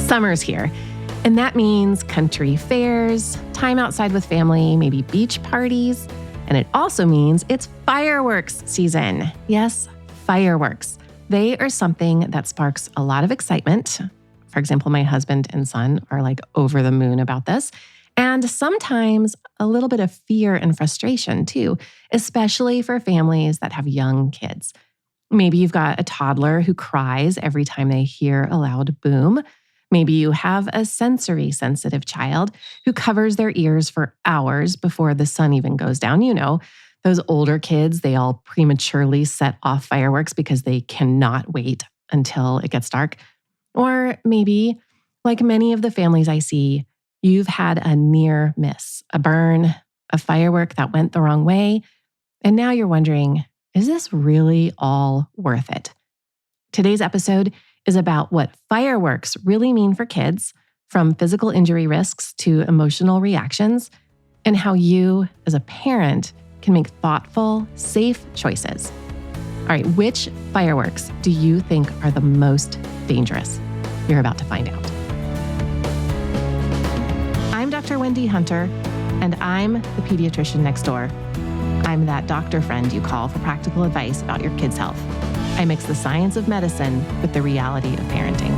Summer's here, and that means country fairs, time outside with family, maybe beach parties, and it also means it's fireworks season. Yes, fireworks. They are something that sparks a lot of excitement. For example, my husband and son are like over the moon about this, and sometimes a little bit of fear and frustration too, especially for families that have young kids. Maybe you've got a toddler who cries every time they hear a loud boom. Maybe you have a sensory sensitive child who covers their ears for hours before the sun even goes down. You know, those older kids, they all prematurely set off fireworks because they cannot wait until it gets dark. Or maybe, like many of the families I see, you've had a near miss, a burn, a firework that went the wrong way. And now you're wondering, is this really all worth it? Today's episode is about what fireworks really mean for kids, from physical injury risks to emotional reactions, and how you, as a parent, can make thoughtful, safe choices. All right, which fireworks do you think are the most dangerous? You're about to find out. I'm Dr. Wendy Hunter, and I'm the pediatrician next door. I'm that doctor friend you call for practical advice about your kids' health. I mix the science of medicine with the reality of parenting.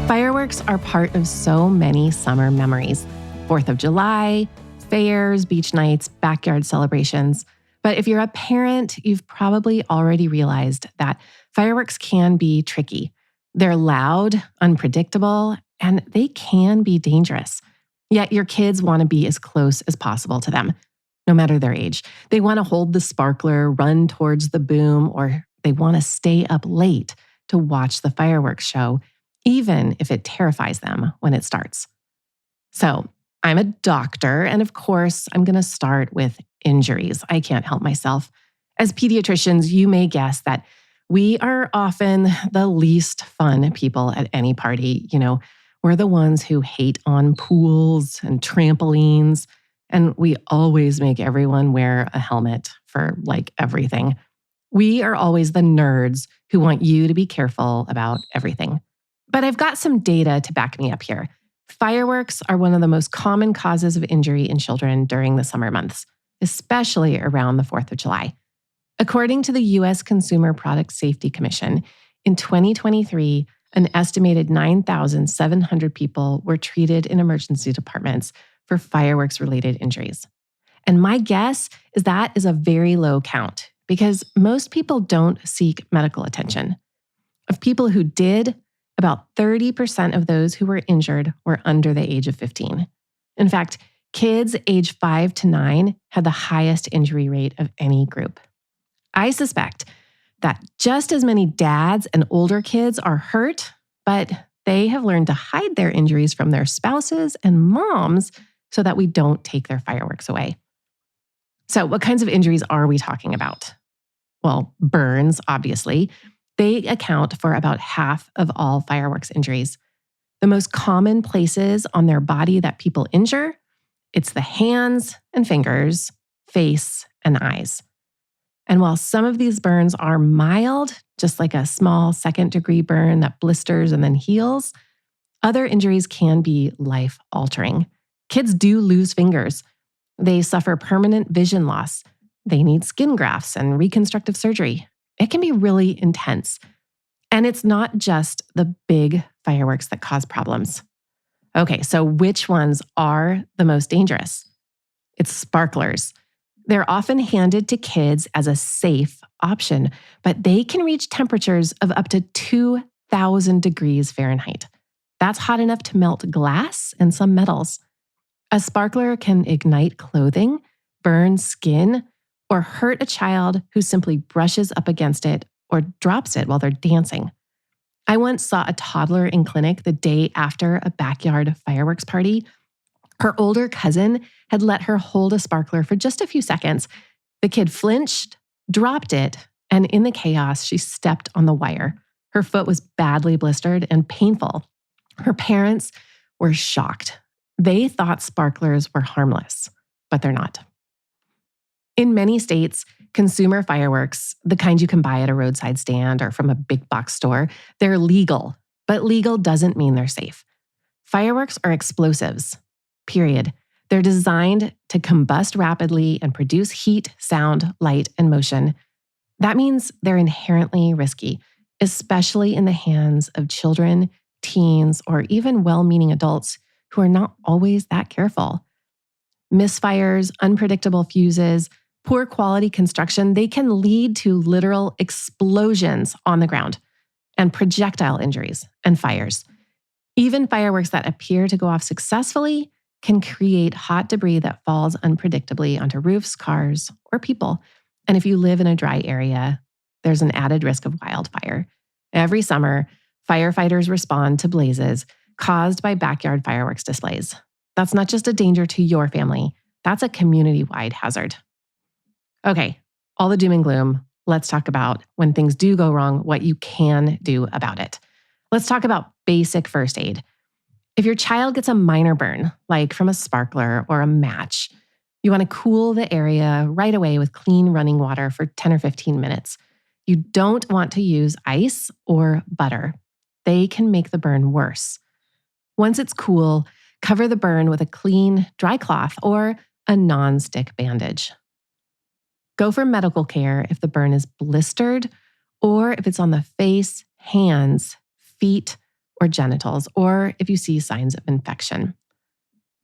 Fireworks are part of so many summer memories. 4th of July, fairs, beach nights, backyard celebrations. But if you're a parent, you've probably already realized that fireworks can be tricky. They're loud, unpredictable, and they can be dangerous. Yet your kids want to be as close as possible to them, no matter their age. They want to hold the sparkler, run towards the boom, or they want to stay up late to watch the fireworks show, even if it terrifies them when it starts. So I'm a doctor, and of course, I'm going to start with injuries. I can't help myself. As pediatricians, you may guess that we are often the least fun people at any party. You know, we're the ones who hate on pools and trampolines, and we always make everyone wear a helmet for like everything. We are always the nerds who want you to be careful about everything. But I've got some data to back me up here. Fireworks are one of the most common causes of injury in children during the summer months, especially around the 4th of July. According to the U.S. Consumer Product Safety Commission, in 2023, an estimated 9,700 people were treated in emergency departments for fireworks-related injuries. And my guess is that is a very low count because most people don't seek medical attention. Of people who did, about 30% of those who were injured were under the age of 15. In fact, kids age 5 to 9 had the highest injury rate of any group. I suspect that just as many dads and older kids are hurt, but they have learned to hide their injuries from their spouses and moms so that we don't take their fireworks away. So what kinds of injuries are we talking about? Well, burns, obviously. They account for about half of all fireworks injuries. The most common places on their body that people injure, it's the hands and fingers, face, and eyes. And while some of these burns are mild, just like a small 2nd-degree burn that blisters and then heals, other injuries can be life-altering. Kids do lose fingers. They suffer permanent vision loss. They need skin grafts and reconstructive surgery. It can be really intense. And it's not just the big fireworks that cause problems. Okay, so which ones are the most dangerous? It's sparklers. They're often handed to kids as a safe option, but they can reach temperatures of up to 2,000 degrees Fahrenheit. That's hot enough to melt glass and some metals. A sparkler can ignite clothing, burn skin, or hurt a child who simply brushes up against it or drops it while they're dancing. I once saw a toddler in clinic the day after a backyard fireworks party. Her older cousin had let her hold a sparkler for just a few seconds. The kid flinched, dropped it, and in the chaos, she stepped on the wire. Her foot was badly blistered and painful. Her parents were shocked. They thought sparklers were harmless, but they're not. In many states, consumer fireworks, the kind you can buy at a roadside stand or from a big box store, they're legal. But legal doesn't mean they're safe. Fireworks are explosives, period. They're designed to combust rapidly and produce heat, sound, light, and motion. That means they're inherently risky, especially in the hands of children, teens, or even well-meaning adults who are not always that careful. Misfires, unpredictable fuses, poor quality construction, they can lead to literal explosions on the ground and projectile injuries and fires. Even fireworks that appear to go off successfully can create hot debris that falls unpredictably onto roofs, cars, or people. And if you live in a dry area, there's an added risk of wildfire. Every summer, firefighters respond to blazes caused by backyard fireworks displays. That's not just a danger to your family, that's a community-wide hazard. Okay, all the doom and gloom. Let's talk about when things do go wrong, what you can do about it. Let's talk about basic first aid. If your child gets a minor burn, like from a sparkler or a match, you want to cool the area right away with clean running water for 10 or 15 minutes. You don't want to use ice or butter. They can make the burn worse. Once it's cool, cover the burn with a clean, dry cloth or a non-stick bandage. Go for medical care if the burn is blistered or if it's on the face, hands, feet, or genitals, or if you see signs of infection.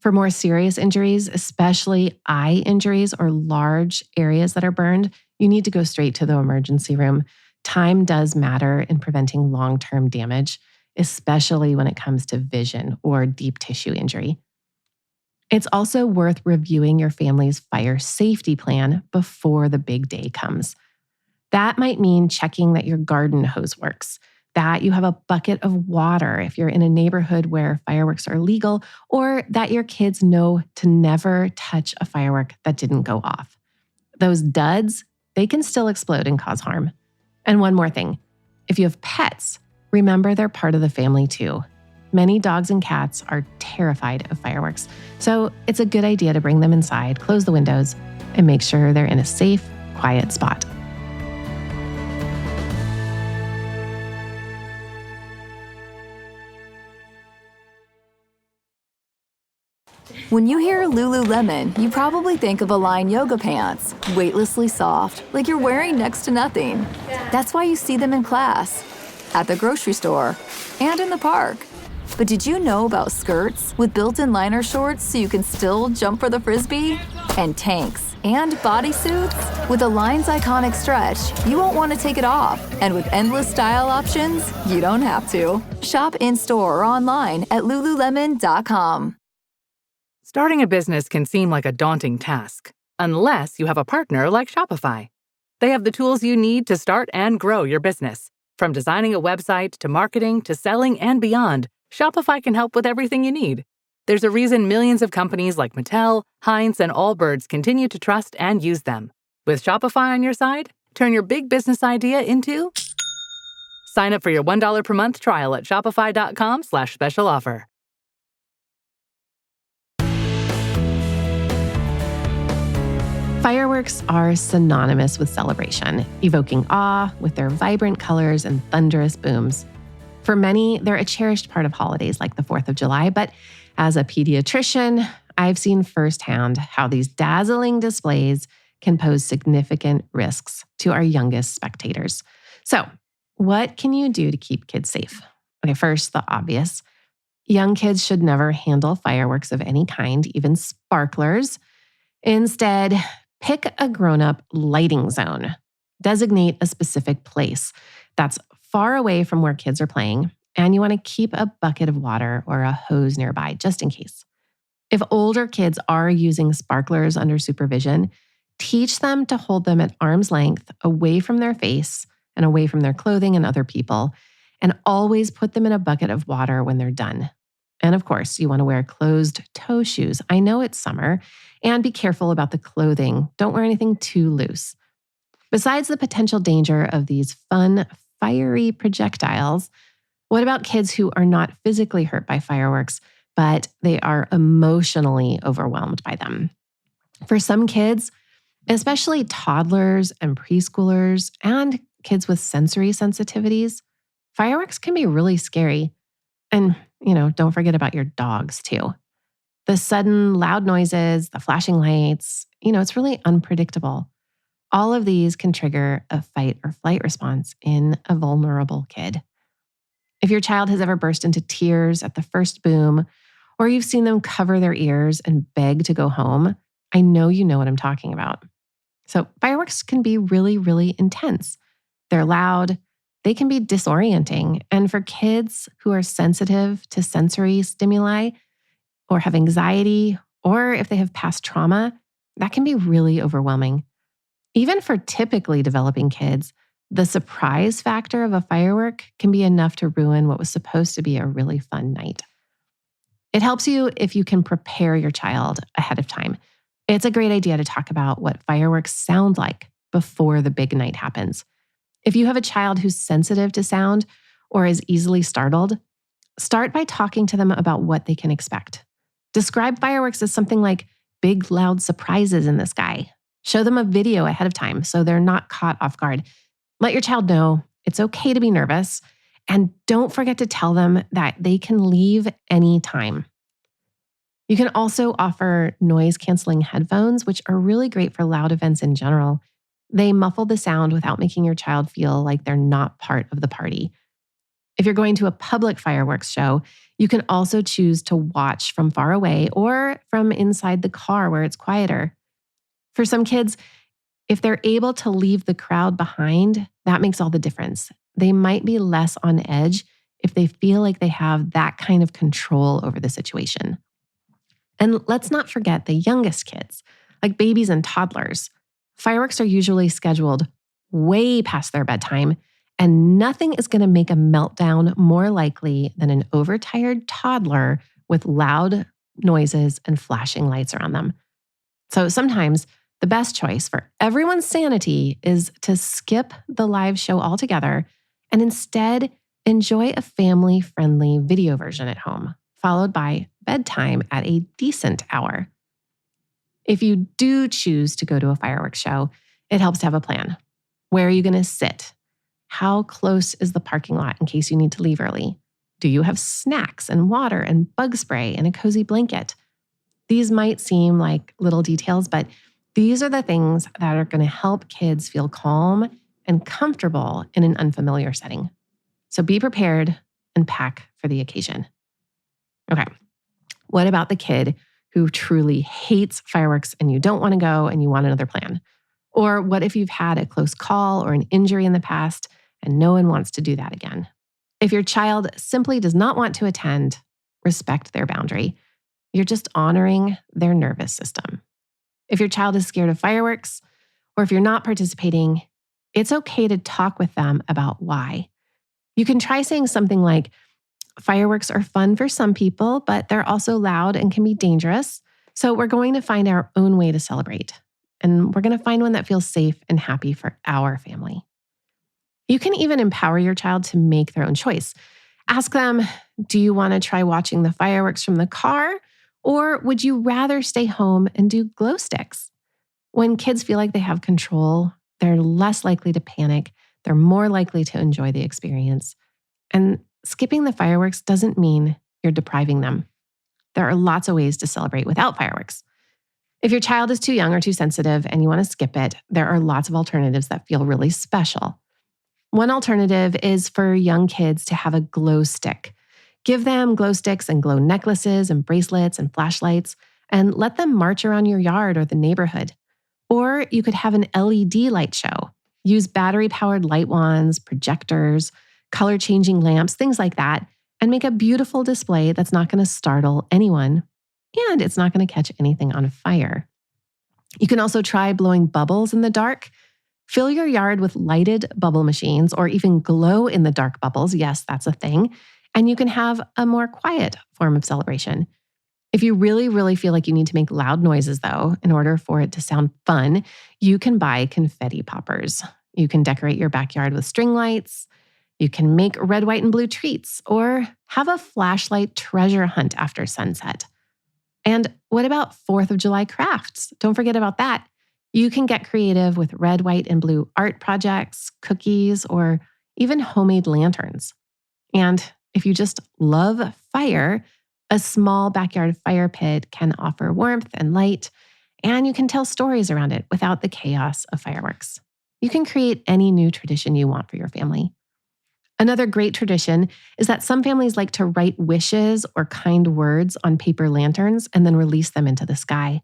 For more serious injuries, especially eye injuries or large areas that are burned, you need to go straight to the emergency room. Time does matter in preventing long-term damage, especially when it comes to vision or deep tissue injury. It's also worth reviewing your family's fire safety plan before the big day comes. That might mean checking that your garden hose works, that you have a bucket of water if you're in a neighborhood where fireworks are legal, or that your kids know to never touch a firework that didn't go off. Those duds, they can still explode and cause harm. And one more thing, if you have pets, remember they're part of the family too. Many dogs and cats are terrified of fireworks, so it's a good idea to bring them inside, close the windows, and make sure they're in a safe, quiet spot. When you hear Lululemon, you probably think of Align yoga pants, weightlessly soft, like you're wearing next to nothing. That's why you see them in class, at the grocery store, and in the park. But did you know about skirts with built-in liner shorts so you can still jump for the frisbee? And tanks and bodysuits? With Align's iconic stretch, you won't want to take it off. And with endless style options, you don't have to. Shop in-store or online at lululemon.com. Starting a business can seem like a daunting task, unless you have a partner like Shopify. They have the tools you need to start and grow your business. From designing a website to marketing to selling and beyond, Shopify can help with everything you need. There's a reason millions of companies like Mattel, Heinz, and Allbirds continue to trust and use them. With Shopify on your side, turn your big business idea into... Sign up for your $1 per month trial at shopify.com/special offer. Fireworks are synonymous with celebration, evoking awe with their vibrant colors and thunderous booms. For many, they're a cherished part of holidays like the 4th of July, but as a pediatrician, I've seen firsthand how these dazzling displays can pose significant risks to our youngest spectators. So, what can you do to keep kids safe? Okay, first, the obvious. Young kids should never handle fireworks of any kind, even sparklers. Instead, pick a grown-up lighting zone. Designate a specific place that's far away from where kids are playing, and you want to keep a bucket of water or a hose nearby just in case. If older kids are using sparklers under supervision, teach them to hold them at arm's length away from their face and away from their clothing and other people, and always put them in a bucket of water when they're done. And of course, you want to wear closed-toe shoes. I know it's summer, and be careful about the clothing. Don't wear anything too loose. Besides the potential danger of these fun, fiery projectiles, what about kids who are not physically hurt by fireworks, but they are emotionally overwhelmed by them? For some kids, especially toddlers and preschoolers and kids with sensory sensitivities, fireworks can be really scary. And, don't forget about your dogs too. The sudden loud noises, the flashing lights, it's really unpredictable. All of these can trigger a fight or flight response in a vulnerable kid. If your child has ever burst into tears at the first boom, or you've seen them cover their ears and beg to go home, I know you know what I'm talking about. So fireworks can be really, really intense. They're loud, they can be disorienting, and for kids who are sensitive to sensory stimuli or have anxiety, or if they have past trauma, that can be really overwhelming. Even for typically developing kids, the surprise factor of a firework can be enough to ruin what was supposed to be a really fun night. It helps you if you can prepare your child ahead of time. It's a great idea to talk about what fireworks sound like before the big night happens. If you have a child who's sensitive to sound or is easily startled, start by talking to them about what they can expect. Describe fireworks as something like big, loud surprises in the sky. Show them a video ahead of time so they're not caught off guard. Let your child know it's okay to be nervous, and don't forget to tell them that they can leave anytime. You can also offer noise-canceling headphones, which are really great for loud events in general. They muffle the sound without making your child feel like they're not part of the party. If you're going to a public fireworks show, you can also choose to watch from far away or from inside the car where it's quieter. For some kids, if they're able to leave the crowd behind, that makes all the difference. They might be less on edge if they feel like they have that kind of control over the situation. And let's not forget the youngest kids, like babies and toddlers. Fireworks are usually scheduled way past their bedtime, and nothing is going to make a meltdown more likely than an overtired toddler with loud noises and flashing lights around them. So sometimes the best choice for everyone's sanity is to skip the live show altogether and instead enjoy a family-friendly video version at home, followed by bedtime at a decent hour. If you do choose to go to a fireworks show, it helps to have a plan. Where are you going to sit? How close is the parking lot in case you need to leave early? Do you have snacks and water and bug spray and a cozy blanket? These might seem like little details, but these are the things that are going to help kids feel calm and comfortable in an unfamiliar setting. So be prepared and pack for the occasion. Okay, what about the kid who truly hates fireworks and you don't want to go and you want another plan? Or what if you've had a close call or an injury in the past and no one wants to do that again? If your child simply does not want to attend, respect their boundary. You're just honoring their nervous system. If your child is scared of fireworks, or if you're not participating, it's okay to talk with them about why. You can try saying something like, fireworks are fun for some people, but they're also loud and can be dangerous. So we're going to find our own way to celebrate. And we're going to find one that feels safe and happy for our family. You can even empower your child to make their own choice. Ask them, do you want to try watching the fireworks from the car? Or would you rather stay home and do glow sticks? When kids feel like they have control, they're less likely to panic. They're more likely to enjoy the experience. And skipping the fireworks doesn't mean you're depriving them. There are lots of ways to celebrate without fireworks. If your child is too young or too sensitive and you want to skip it, there are lots of alternatives that feel really special. One alternative is for young kids to have a glow stick. Give them glow sticks and glow necklaces and bracelets and flashlights, and let them march around your yard or the neighborhood. Or you could have an LED light show. Use battery-powered light wands, projectors, color-changing lamps, things like that, and make a beautiful display that's not going to startle anyone, and it's not going to catch anything on fire. You can also try blowing bubbles in the dark. Fill your yard with lighted bubble machines or even glow-in-the-dark bubbles. Yes, that's a thing. And you can have a more quiet form of celebration. If you really, really feel like you need to make loud noises, though, in order for it to sound fun, you can buy confetti poppers. You can decorate your backyard with string lights. You can make red, white, and blue treats, or have a flashlight treasure hunt after sunset. And what about 4th of July crafts? Don't forget about that. You can get creative with red, white, and blue art projects, cookies, or even homemade lanterns. And If you just love fire, a small backyard fire pit can offer warmth and light, and you can tell stories around it without the chaos of fireworks. You can create any new tradition you want for your family. Another great tradition is that some families like to write wishes or kind words on paper lanterns and then release them into the sky.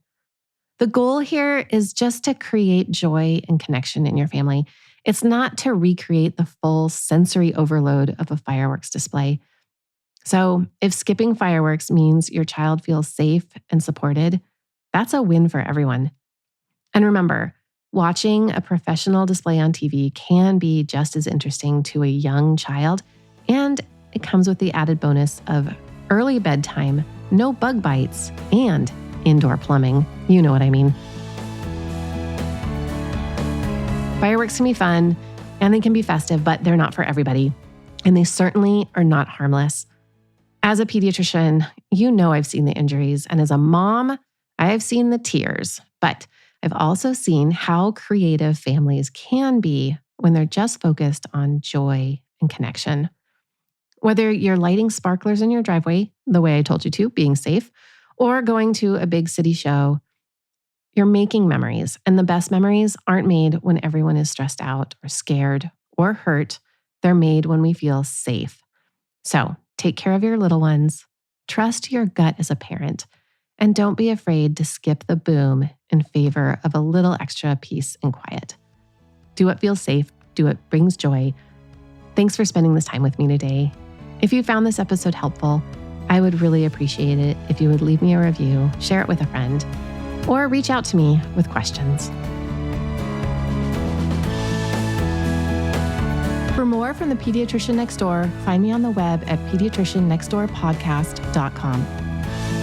The goal here is just to create joy and connection in your family. It's not to recreate the full sensory overload of a fireworks display. So if skipping fireworks means your child feels safe and supported, that's a win for everyone. And remember, watching a professional display on TV can be just as interesting to a young child, and it comes with the added bonus of early bedtime, no bug bites, and indoor plumbing. You know what I mean. Fireworks can be fun and they can be festive, but they're not for everybody. And they certainly are not harmless. As a pediatrician, you know I've seen the injuries. And as a mom, I have seen the tears. But I've also seen how creative families can be when they're just focused on joy and connection. Whether you're lighting sparklers in your driveway, the way I told you to, being safe, or going to a big city show, you're making memories. And the best memories aren't made when everyone is stressed out or scared or hurt. They're made when we feel safe. So take care of your little ones, trust your gut as a parent, and don't be afraid to skip the boom in favor of a little extra peace and quiet. Do what feels safe, do what brings joy. Thanks for spending this time with me today. If you found this episode helpful, I would really appreciate it if you would leave me a review, share it with a friend, or reach out to me with questions. For more from the Pediatrician Next Door, find me on the web at pediatriciannextdoorpodcast.com.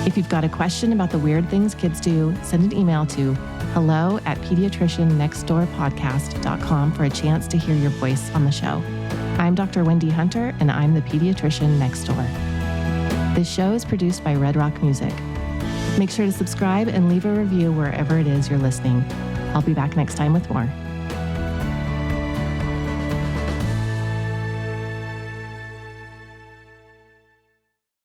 If you've got a question about the weird things kids do, send an email to hello@pediatriciannextdoorpodcast.com for a chance to hear your voice on the show. I'm Dr. Wendy Hunter, and I'm the Pediatrician Next Door. This show is produced by Red Rock Music. Make sure to subscribe and leave a review wherever it is you're listening. I'll be back next time with more.